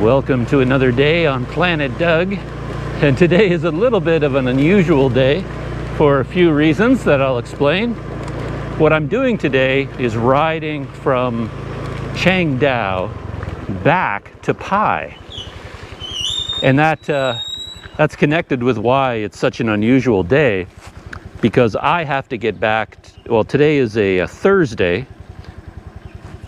Welcome to another day on Planet Doug. And today is a little bit of an unusual day for a few reasons that I'll explain. What I'm doing today is riding from Chiang Dao back to Pai. And that's connected with why it's such an unusual day, because I have to get back, well, today is a Thursday,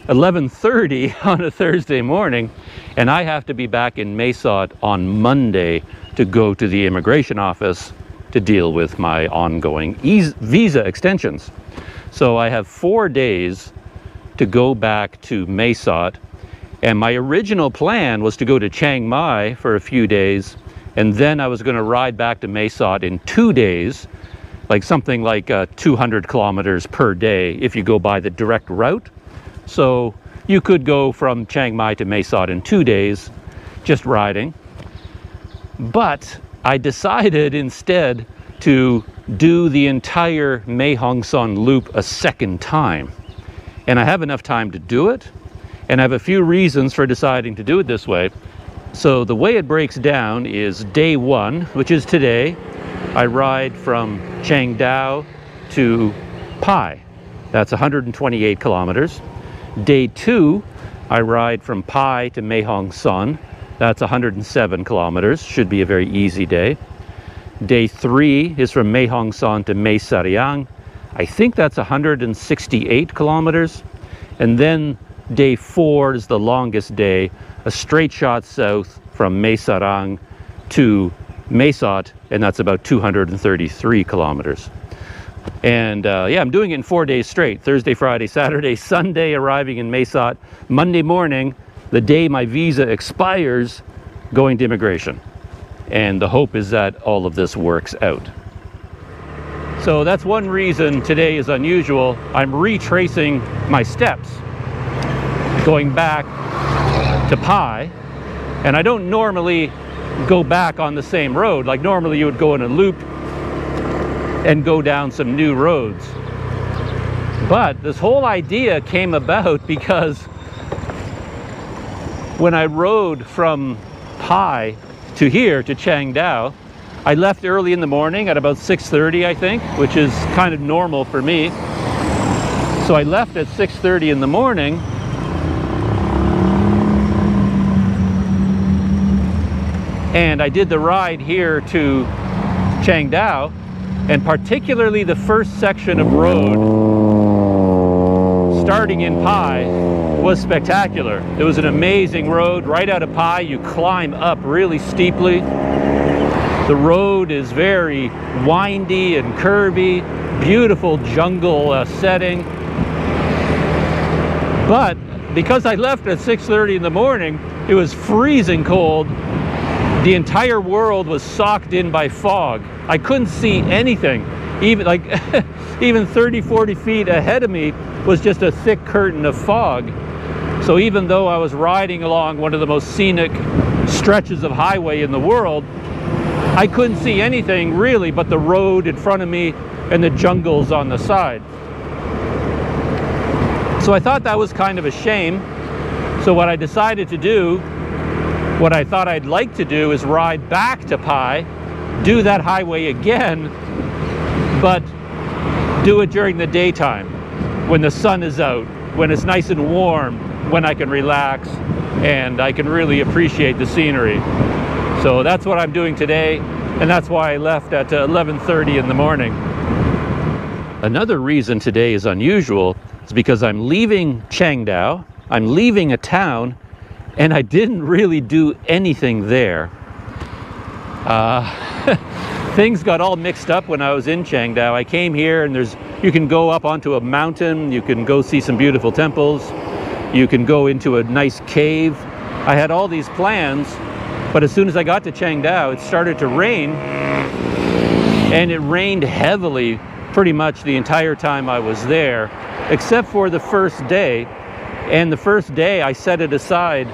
11:30 on a Thursday morning, and I have to be back in Mae Sot on Monday to go to the immigration office to deal with my ongoing visa extensions. So I have 4 days to go back to Mae Sot, and my original plan was to go to Chiang Mai for a few days, and then I was going to ride back to Mae Sot in 2 days, like something like 200 kilometers per day if you go by the direct route. So you could go from Chiang Mai to Mae Sot in 2 days, just riding. But I decided instead to do the entire Mae Hong Son loop a second time. And I have enough time to do it, and I have a few reasons for deciding to do it this way. So the way it breaks down is day one, which is today, I ride from Chiang Dao to Pai. That's 128 kilometers. Day two, I ride from Pai to Mae Hong Son. That's 107 kilometers. Should be a very easy day. Day three is from Mae Hong Son to Mae Sariang. I think that's 168 kilometers. And then day four is the longest day, a straight shot south from Mae Sarang to Mae Sot, and that's about 233 kilometers. And yeah, I'm doing it in 4 days straight: Thursday, Friday, Saturday, Sunday, arriving in Mae Sot, Monday morning, the day my visa expires, going to immigration. And the hope is that all of this works out. So that's one reason today is unusual. I'm retracing my steps, going back to Pai, and I don't normally go back on the same road. Like normally you would go in a loop and go down some new roads. But this whole idea came about because when I rode from Pai to here, to Chiang Dao, I left early in the morning at about 6:30, I think, which is kind of normal for me. So I left at 6:30 in the morning, and I did the ride here to Chiang Dao, and particularly the first section of road starting in Pai was spectacular. It was an amazing road. Right out of Pai, you climb up really steeply. The road is very windy and curvy, beautiful jungle setting. But because I left at 6:30 in the morning, it was freezing cold. The entire world was socked in by fog. I couldn't see anything. Even like even 30, 40 feet ahead of me was just a thick curtain of fog. So even though I was riding along one of the most scenic stretches of highway in the world, I couldn't see anything really but the road in front of me and the jungles on the side. So I thought that was kind of a shame. So what I decided to do, what I thought I'd like to do, is ride back to Pai, do that highway again, but do it during the daytime, when the sun is out, when it's nice and warm, when I can relax and I can really appreciate the scenery. So that's what I'm doing today, and that's why I left at 11:30 in the morning. Another reason today is unusual is because I'm leaving Chiang Dao, I'm leaving a town, and I didn't really do anything there. Things got all mixed up when I was in Chiang Dao. I came here, and you can go up onto a mountain, you can go see some beautiful temples, you can go into a nice cave. I had all these plans, but as soon as I got to Chiang Dao, it started to rain, and it rained heavily pretty much the entire time I was there, except for the first day. And the first day I set it aside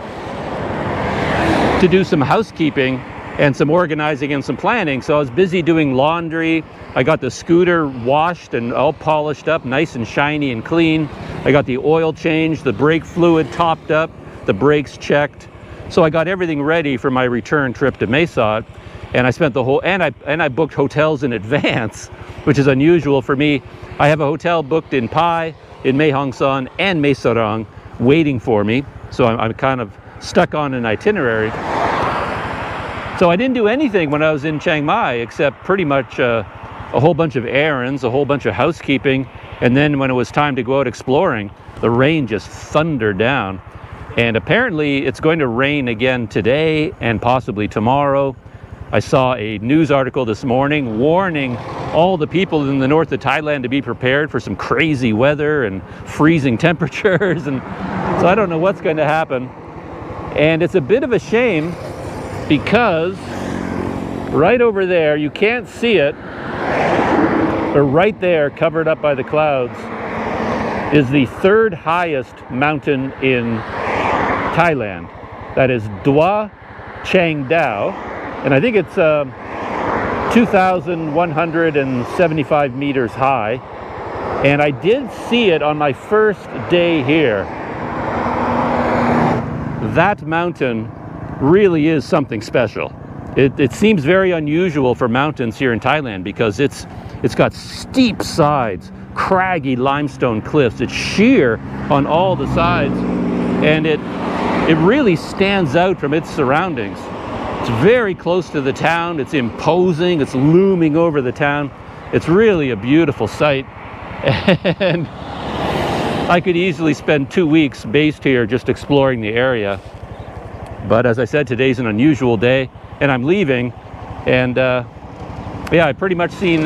to do some housekeeping and some organizing and some planning. So I was busy doing laundry. I got the scooter washed and all polished up, nice and shiny and clean. I got the oil changed, the brake fluid topped up, the brakes checked, So I got everything ready for my return trip to Mae Sot, and I spent the whole, and I booked hotels in advance, which is unusual for me. I have a hotel booked in Pai, in Mae Hong Son, and Mae Sarang waiting for me. So I'm kind of stuck on an itinerary. So I didn't do anything when I was in Chiang Mai except pretty much a whole bunch of errands, a whole bunch of housekeeping, and then when it was time to go out exploring, the rain just thundered down. And apparently it's going to rain again today and possibly tomorrow. I saw a news article this morning warning all the people in the north of Thailand to be prepared for some crazy weather and freezing temperatures. And so I don't know what's going to happen. And it's a bit of a shame because right over there, you can't see it, but right there, covered up by the clouds, is the third highest mountain in Thailand. That is Dua Chiang Dao, and I think it's 2,175 meters high. And I did see it on my first day here. That mountain really is something special. It seems very unusual for mountains here in Thailand because it's got steep sides, craggy limestone cliffs. It's sheer on all the sides, and it really stands out from its surroundings. It's very close to the town. It's imposing. It's looming over the town. It's really a beautiful sight. And I could easily spend 2 weeks based here just exploring the area. But as I said, today's an unusual day, and I'm leaving. And yeah, I've pretty much seen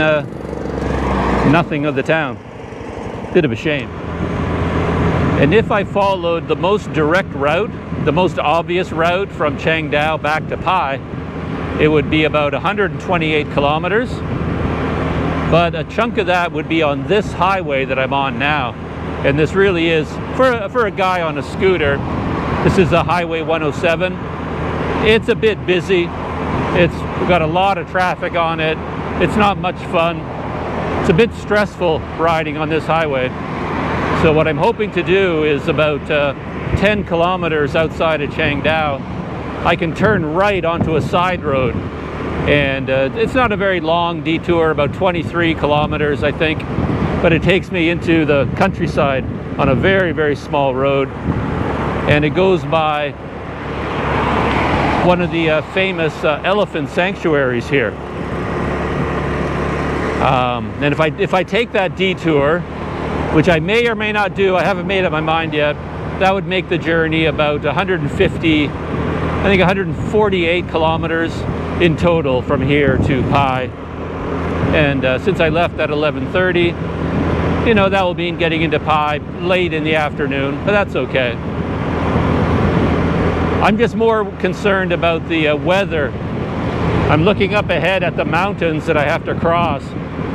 nothing of the town. Bit of a shame. And if I followed the most direct route, the most obvious route from Chiang Dao back to Pai, it would be about 128 kilometers. But a chunk of that would be on this highway that I'm on now. And this really is, for a guy on a scooter, this is a Highway 107. It's a bit busy. It's got a lot of traffic on it. It's not much fun. It's a bit stressful riding on this highway. So what I'm hoping to do is about 10 kilometers outside of Chiang Dao, I can turn right onto a side road. And it's not a very long detour, about 23 kilometers, I think. But it takes me into the countryside on a very, very small road. And it goes by one of the famous elephant sanctuaries here. And if I take that detour, which I may or may not do, I haven't made up my mind yet, that would make the journey about 150, I think 148 kilometers in total from here to Pai. And since I left at 11:30, you know, that will mean getting into Pai late in the afternoon, but that's okay. I'm just more concerned about the weather. I'm looking up ahead at the mountains that I have to cross,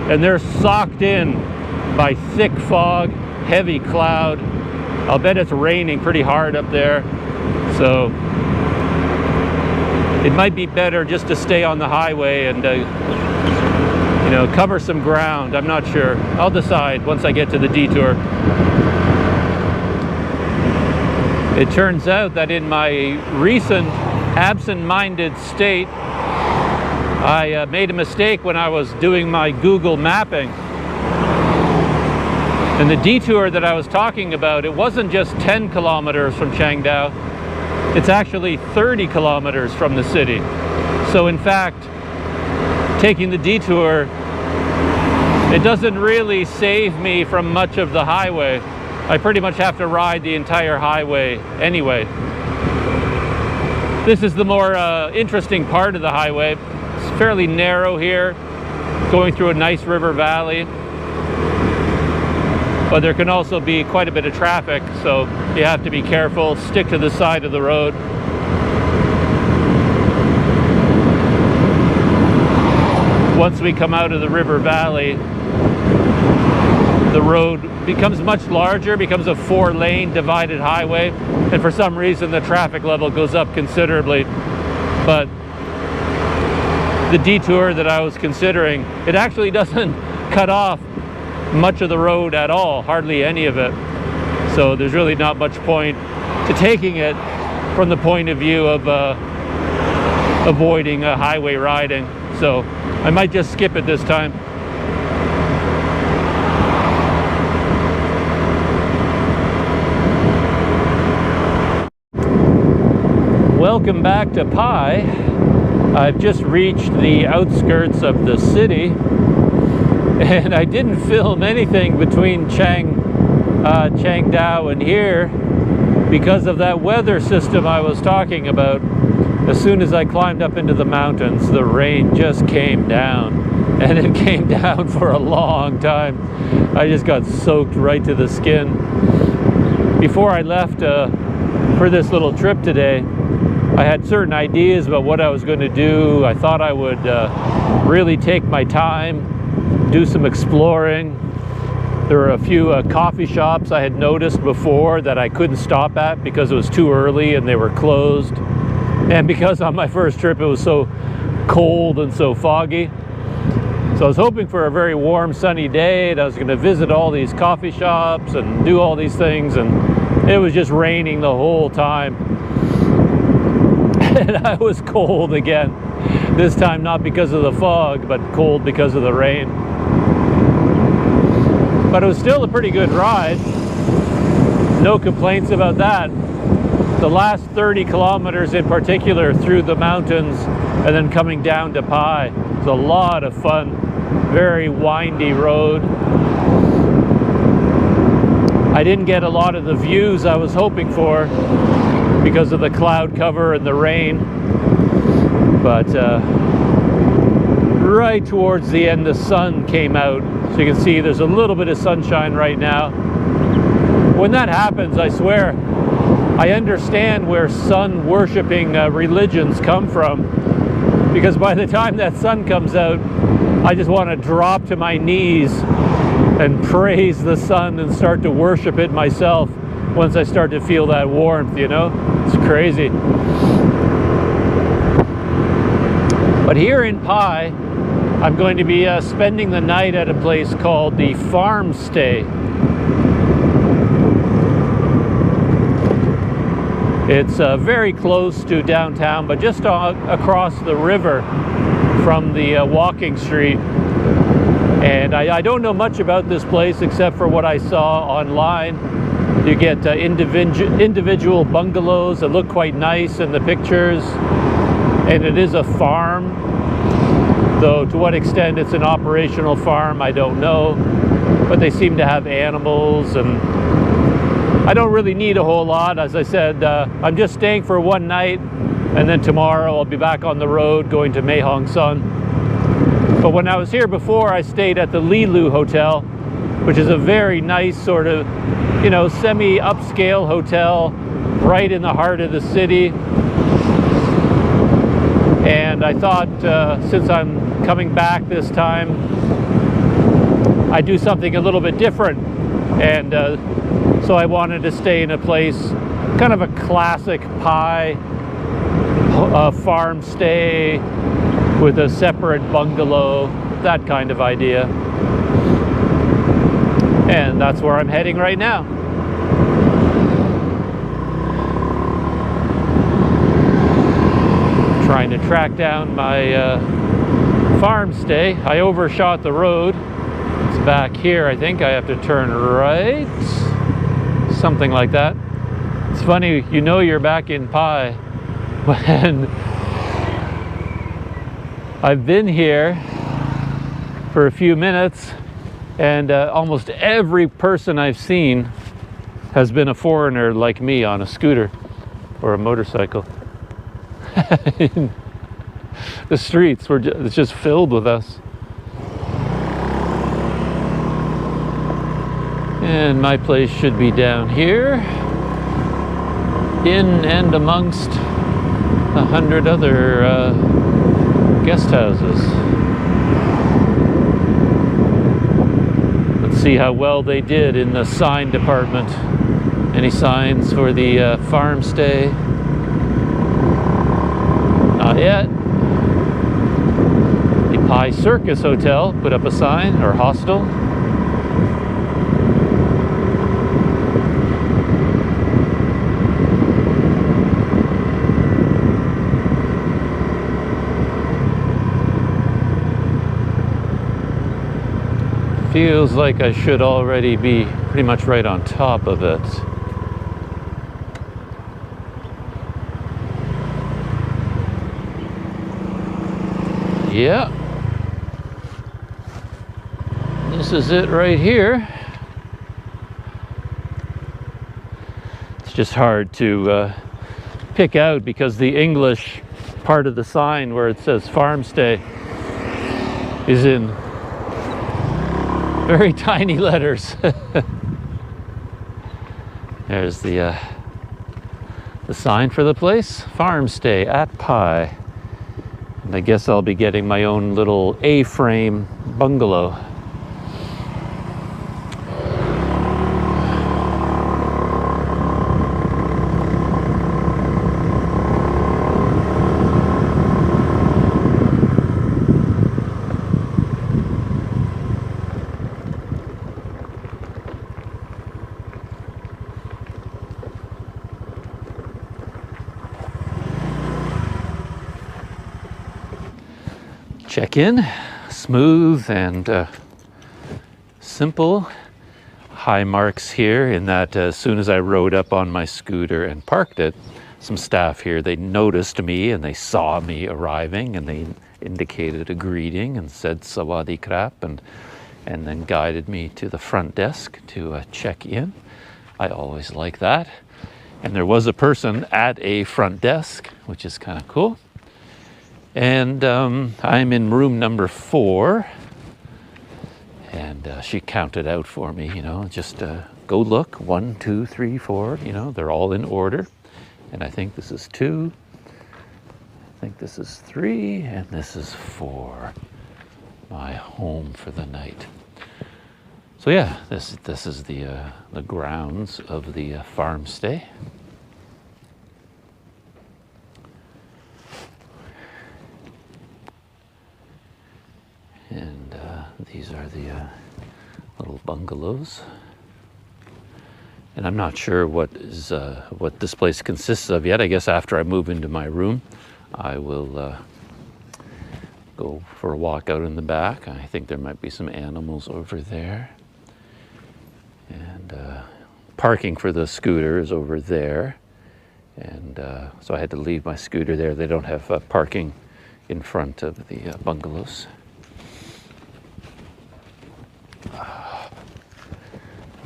and they're socked in by thick fog, heavy cloud. I'll bet it's raining pretty hard up there. So it might be better just to stay on the highway and you know, cover some ground. I'm not sure. I'll decide once I get to the detour. It turns out that in my recent absent-minded state, I made a mistake when I was doing my Google mapping. And the detour that I was talking about, it wasn't just 10 kilometers from Chiang Dao. It's actually 30 kilometers from the city. So in fact, taking the detour, it doesn't really save me from much of the highway. I pretty much have to ride the entire highway anyway. This is the more interesting part of the highway. It's fairly narrow here, going through a nice river valley. But there can also be quite a bit of traffic, so you have to be careful, stick to the side of the road. Once we come out of the river valley, the road becomes much larger, becomes a 4-lane divided highway, and for some reason the traffic level goes up considerably. But the detour that I was considering, it actually doesn't cut off much of the road at all, hardly any of it. So there's really not much point to taking it. from the point of view of avoiding highway riding. So I might just skip it this time. Welcome back to Pai. I've just reached the outskirts of the city, and I didn't film anything between Chiang Dao and here because of that weather system I was talking about. As soon as I climbed up into the mountains, the rain just came down, and it came down for a long time. I just got soaked right to the skin. Before I left for this little trip today, I had certain ideas about what I was going to do. I thought I would really take my time, do some exploring. There were a few coffee shops I had noticed before that I couldn't stop at because it was too early and they were closed. And because on my first trip it was so cold and so foggy. So I was hoping for a very warm, sunny day, and I was going to visit all these coffee shops and do all these things, and it was just raining the whole time. And I was cold again. This time not because of the fog, but cold because of the rain. But it was still a pretty good ride. No complaints about that. The last 30 kilometers in particular through the mountains and then coming down to Pai. It's a lot of fun. Very windy road. I didn't get a lot of the views I was hoping for because of the cloud cover and the rain, but right towards the end the sun came out, so you can see there's a little bit of sunshine right now. When that happens, I swear I understand where sun worshipping religions come from, because by the time that sun comes out, I just want to drop to my knees and praise the sun and start to worship it myself once I start to feel that warmth, you know? It's crazy. But here in Pai, I'm going to be spending the night at a place called the Farm Stay. It's very close to downtown, but just across the river from the walking street. And I don't know much about this place except for what I saw online. You get individual bungalows that look quite nice in the pictures, and it is a farm, though to what extent it's an operational farm I don't know, but they seem to have animals, and I don't really need a whole lot. As I said, I'm just staying for one night, and then tomorrow I'll be back on the road going to Mae Hong Son. But when I was here before, I stayed at the Lilu Hotel, which is a very nice sort of, you know, semi-upscale hotel right in the heart of the city. And I thought since I'm coming back this time, I'd do something a little bit different. And so I wanted to stay in a place, kind of a classic Pai farm stay with a separate bungalow, that kind of idea. And that's where I'm heading right now. Trying to track down my farm stay. I overshot the road. It's back here, I think. I have to turn right. Something like that. It's funny, you know you're back in Pai when I've been here for a few minutes, and almost every person I've seen has been a foreigner like me on a scooter or a motorcycle. The streets were it's just filled with us. And my place should be down here, in and amongst 100 other guest houses. Let's see how well they did in the sign department. Any signs for the farm stay? Not yet. The Pai Circus Hotel put up a sign, or hostel. Feels like I should already be pretty much right on top of it. Yeah. This is it right here. It's just hard to pick out because the English part of the sign where it says farm stay is in very tiny letters. There's the sign for the place, farm stay at Pai. And I guess I'll be getting my own little A-frame bungalow. Check in, smooth and simple. High marks here in that as soon as I rode up on my scooter and parked it, some staff here, they noticed me and they saw me arriving and they indicated a greeting and said sawadee krap and then guided me to the front desk to check in. I always like that. And there was a person at a front desk, which is kind of cool. And I'm in room number 4, and she counted out for me, you know, just go look, 1, 2, 3, 4, you know, they're all in order. And I think this is 2, I think this is 3, and this is 4, my home for the night. So yeah, this is the grounds of the farm stay. And these are the little bungalows. And I'm not sure what this place consists of yet. I guess after I move into my room, I will go for a walk out in the back. I think there might be some animals over there. And parking for the scooter is over there. And so I had to leave my scooter there. They don't have parking in front of the bungalows.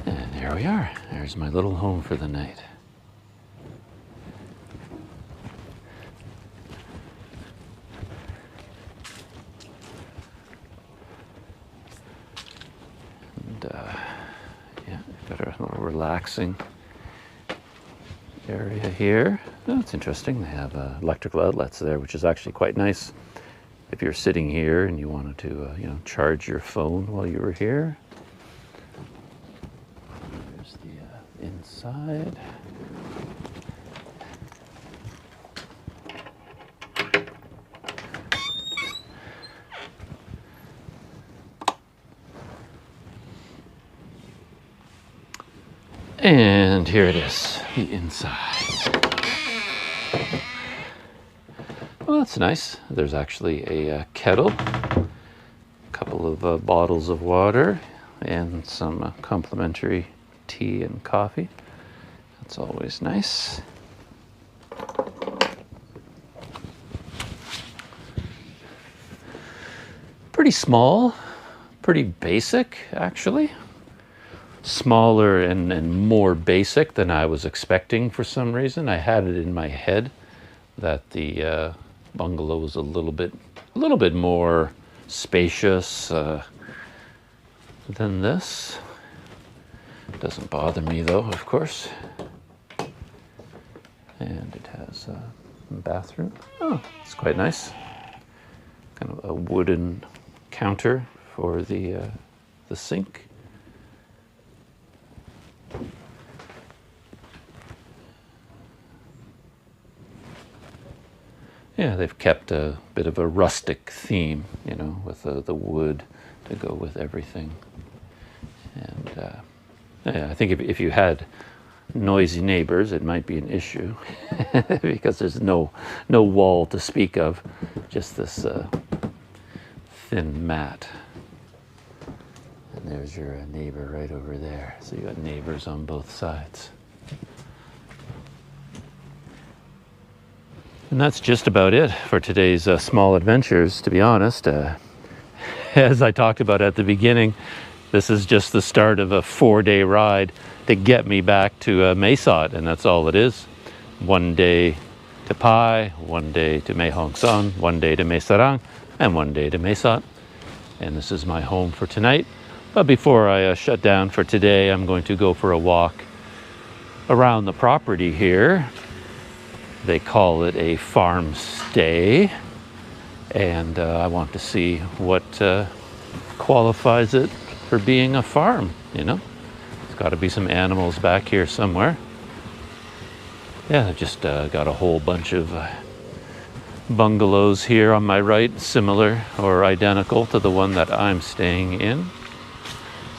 And there we are. There's my little home for the night. And yeah, got a little relaxing area here. Oh, it's interesting. They have electrical outlets there, which is actually quite nice. If you're sitting here and you wanted to, you know, charge your phone while you were here. There's the inside. And here it is, the inside. Well, that's nice. There's actually a kettle, a couple of bottles of water, and some complimentary tea and coffee. That's always nice. Pretty small, pretty basic, actually. Smaller and more basic than I was expecting for some reason. I had it in my head that the bungalow was a little bit more spacious than this. Doesn't bother me though, of course. And it has a bathroom. Oh, it's quite nice. Kind of a wooden counter for the sink. Yeah, they've kept a bit of a rustic theme, you know, with the wood to go with everything. And yeah, I think if you had noisy neighbors, it might be an issue because there's no wall to speak of, just this thin mat. And there's your neighbor right over there. So you got neighbors on both sides. And that's just about it for today's small adventures, to be honest. As I talked about at the beginning, this is just the start of a 4-day ride to get me back to Mae Sot, and that's all it is. 1 day to Pai, 1 day to Mae Hong Son, 1 day to Mae Sarang, and 1 day to Mae Sot. And this is my home for tonight. But before I shut down for today, I'm going to go for a walk around the property here. They call it a farm stay, and I want to see what qualifies it for being a farm, you know? There's got to be some animals back here somewhere. Yeah, I've just got a whole bunch of bungalows here on my right, similar or identical to the one that I'm staying in.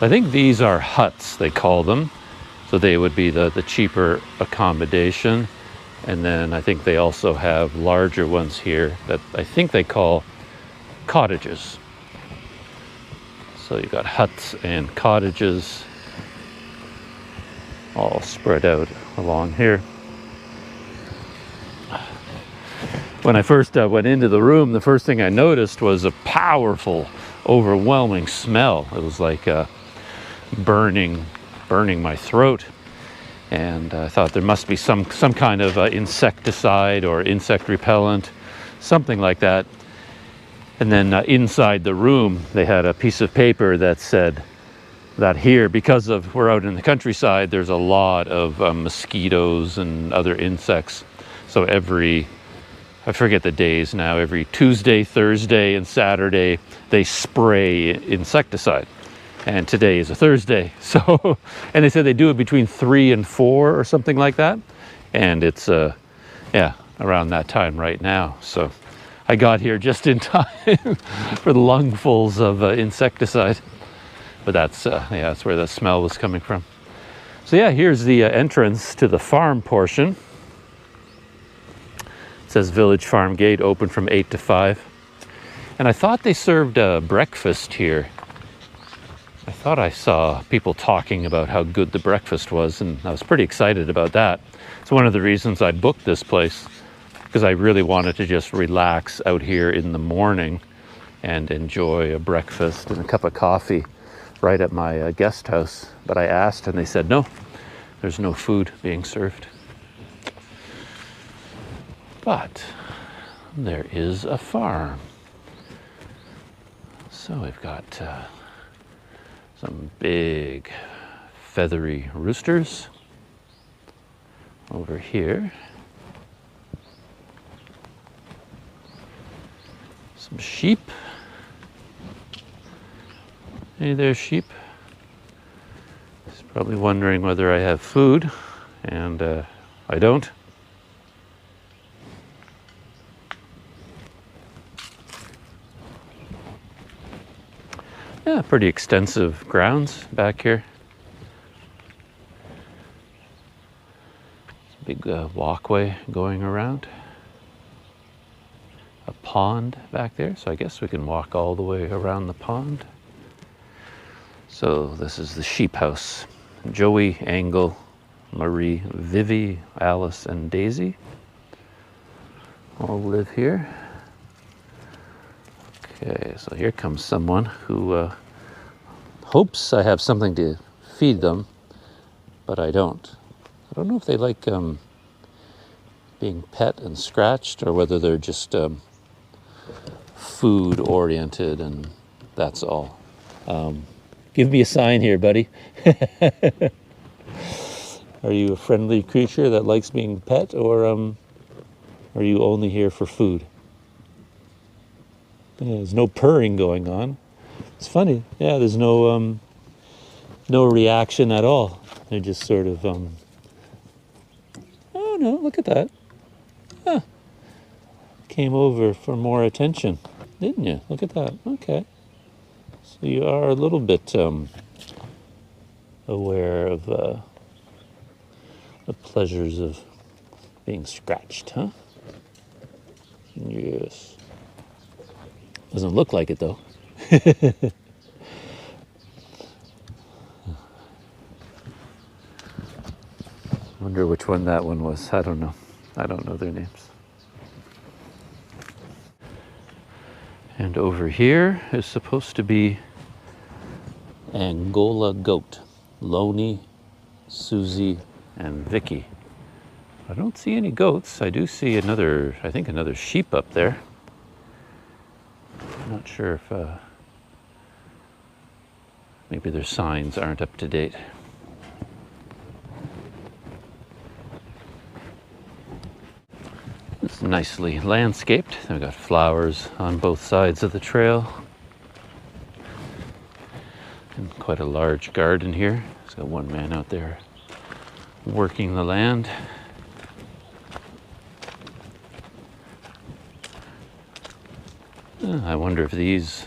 I think these are huts, they call them. So they would be the cheaper accommodation. And then I think they also have larger ones here that I think they call cottages. So you've got huts and cottages all spread out along here. When I first went into the room, the first thing I noticed was a powerful, overwhelming smell. It was like burning my throat. And I thought there must be some kind of insecticide or insect repellent, something like that. And then inside the room, they had a piece of paper that said that here, because we're out in the countryside, there's a lot of mosquitoes and other insects. So I forget the days now, every Tuesday, Thursday, and Saturday, they spray insecticide. And today is a Thursday. So, and they said they do it between 3 and 4 or something like that. And it's, around that time right now. So I got here just in time for the lungfuls of insecticide. But that's where the smell was coming from. So yeah, here's the entrance to the farm portion. It says Village Farm Gate, open from 8 to 5. And I thought they served breakfast here. I thought I saw people talking about how good the breakfast was, and I was pretty excited about that. It's one of the reasons I booked this place, because I really wanted to just relax out here in the morning and enjoy a breakfast and a cup of coffee right at my guest house. But I asked, and they said, no, there's no food being served. But there is a farm. So we've got some big feathery roosters over here. Some sheep. Hey there, sheep. He's probably wondering whether I have food, and I don't. Yeah, pretty extensive grounds back here. Big walkway going around. A pond back there, so I guess we can walk all the way around the pond. So this is the sheep house. Joey, Angle, Marie, Vivi, Alice, and Daisy all live here. Okay, so here comes someone who hopes I have something to feed them, but I don't. I don't know if they like being pet and scratched, or whether they're just food oriented, and that's all. Give me a sign here, buddy. Are you a friendly creature that likes being pet, or are you only here for food? Yeah, there's no purring going on. It's funny. Yeah, there's no reaction at all. They're just sort of oh no, look at that. Huh. Came over for more attention, didn't you? Look at that. Okay. So you are a little bit aware of the pleasures of being scratched, huh? Yes. Doesn't look like it, though. wonder which one that one was. I don't know. I don't know their names. And over here is supposed to be Angola goat. Loney, Susie, and Vicky. I don't see any goats. I do see another, I think another sheep up there. I'm not sure if maybe their signs aren't up to date. It's nicely landscaped. We've got flowers on both sides of the trail. And quite a large garden here. There's got one man out there working the land. I wonder if these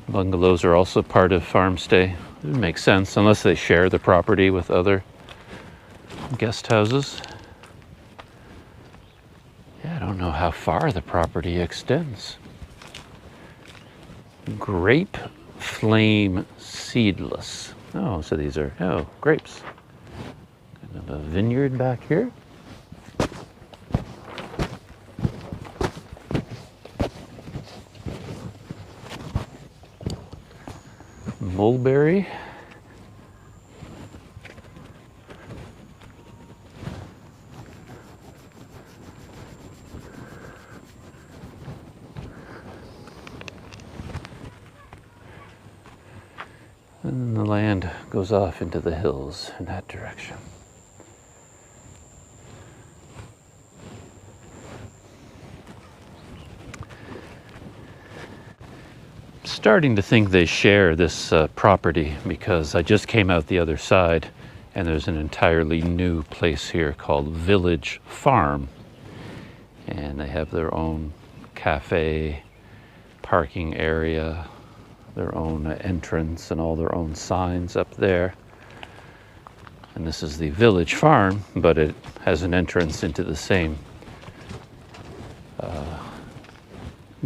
bungalows are also part of farm stay. It would make sense, unless they share the property with other guest houses. Yeah, I don't know how far the property extends. Grape flame seedless. Oh, so these are, oh, grapes. Kind of a vineyard back here. Mulberry. And the land goes off into the hills in that direction. Starting to think they share this property, because I just came out the other side and there's an entirely new place here called Village Farm, and they have their own cafe, parking area, their own entrance, and all their own signs up there. And this is the Village Farm, but it has an entrance into the same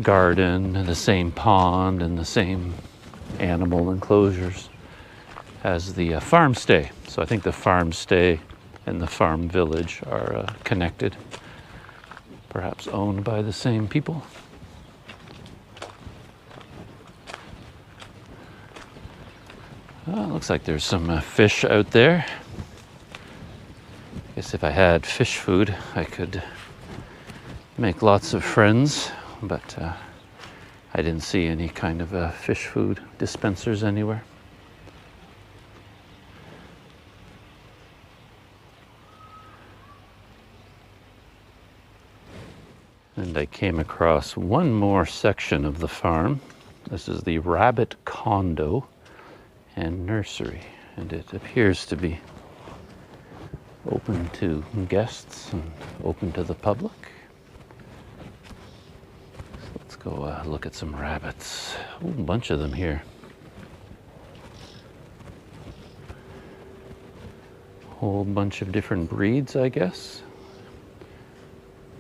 garden and the same pond and the same animal enclosures as the farm stay. So I think the farm stay and the farm village are connected, perhaps owned by the same people. Well, looks like there's some fish out there. I guess if I had fish food, I could make lots of friends, but I didn't see any kind of fish food dispensers anywhere. And I came across one more section of the farm. This is the rabbit condo and nursery, and it appears to be open to guests and open to the public. So let's go look at some rabbits. Ooh, a bunch of them here. Whole bunch of different breeds, I guess.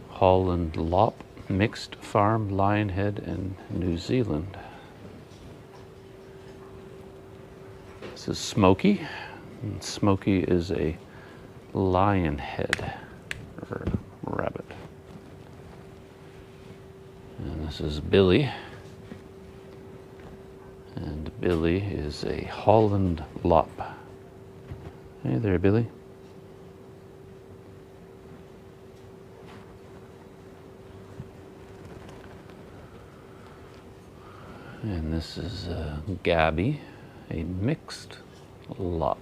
Holland Lop, mixed farm, Lionhead, and New Zealand. This is Smokey, and Smokey is a Lionhead or rabbit. And this is Billy, and Billy is a Holland Lop. Hey there, Billy. And this is Gabby, a mixed Lop.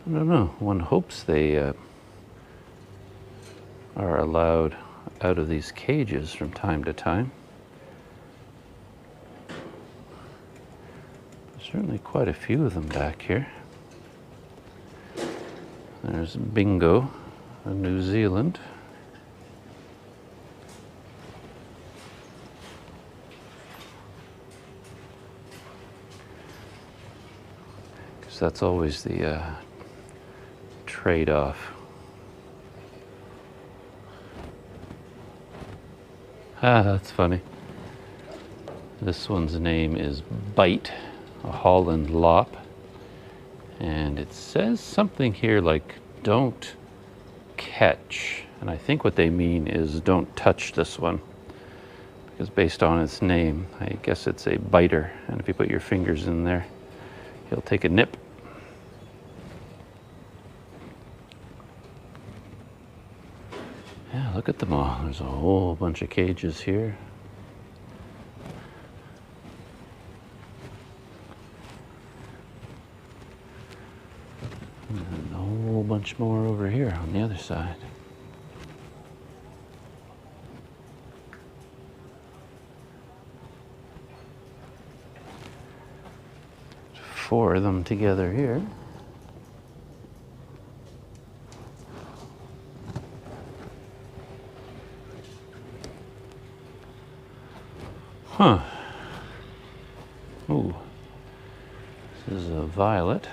I don't know, one hopes they are allowed out of these cages from time to time. There's certainly quite a few of them back here. There's Bingo, in New Zealand. Because that's always the trade-off. Ah, that's funny. This one's name is Bite, a Holland Lop. And it says something here like, don't catch. And I think what they mean is don't touch this one. Because based on its name, I guess it's a biter. And if you put your fingers in there, he'll take a nip. Yeah, look at them all. There's a whole bunch of cages here. And a whole bunch more over here on the other side. Four of them together here. Huh. Ooh. This is a violet.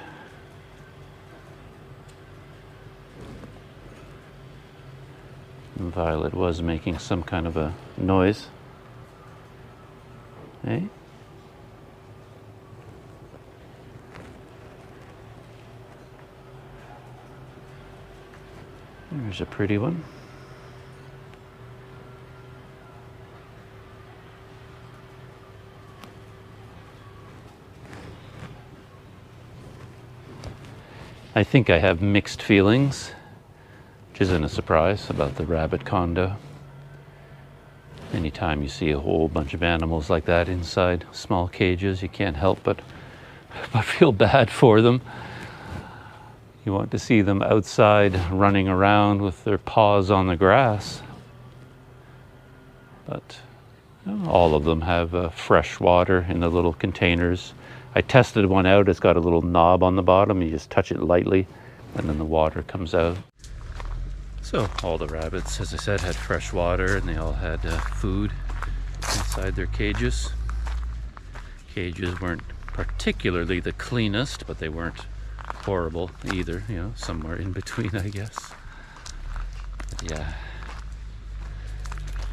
Violet was making some kind of a noise. Hey? There's a pretty one. I think I have mixed feelings, which isn't a surprise, about the rabbit condo. Anytime you see a whole bunch of animals like that inside small cages, you can't help but feel bad for them. You want to see them outside running around with their paws on the grass. But all of them have fresh water in the little containers. I tested one out. It's got a little knob on the bottom. You just touch it lightly and then the water comes out. So all the rabbits, as I said, had fresh water and they all had food inside their cages. Cages weren't particularly the cleanest, but they weren't horrible either, you know, somewhere in between, I guess. But yeah,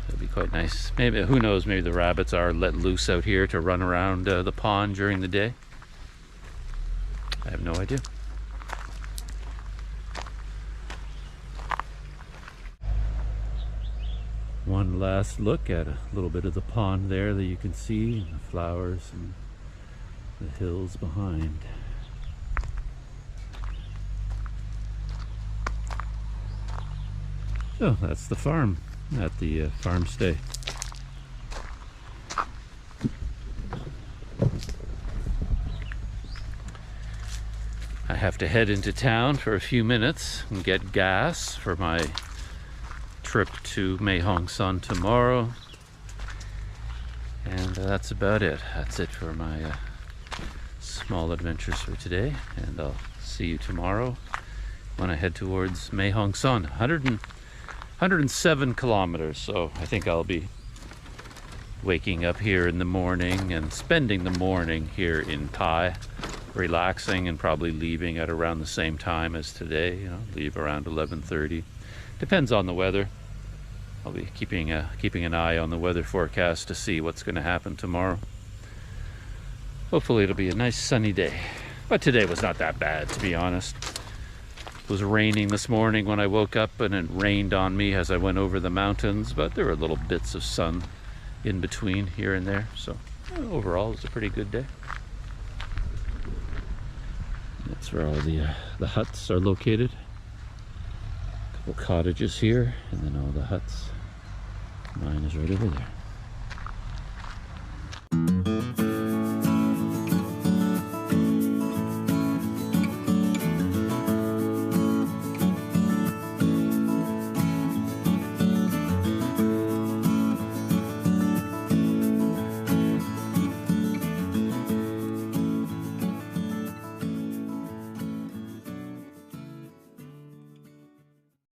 it'll be quite nice. Maybe, who knows, maybe the rabbits are let loose out here to run around the pond during the day. I have no idea. One last look at a little bit of the pond there that you can see, and the flowers and the hills behind. So that's the farm at the farm stay. I have to head into town for a few minutes and get gas for my trip to Mae Hong Son tomorrow. And that's about it. That's it for my small adventures for today. And I'll see you tomorrow when I head towards Mae Hong Son. 107 kilometers, so I think I'll be waking up here in the morning and spending the morning here in Thai, relaxing, and probably leaving at around the same time as today. You know, leave around 11:30. Depends on the weather. I'll be keeping an eye on the weather forecast to see what's going to happen tomorrow. Hopefully it'll be a nice sunny day. But today was not that bad, to be honest. It was raining this morning when I woke up, and it rained on me as I went over the mountains, but there were little bits of sun in between here and there. So overall, it was a pretty good day. That's where all the huts are located. A couple cottages here, and then all the huts. Mine is right over there.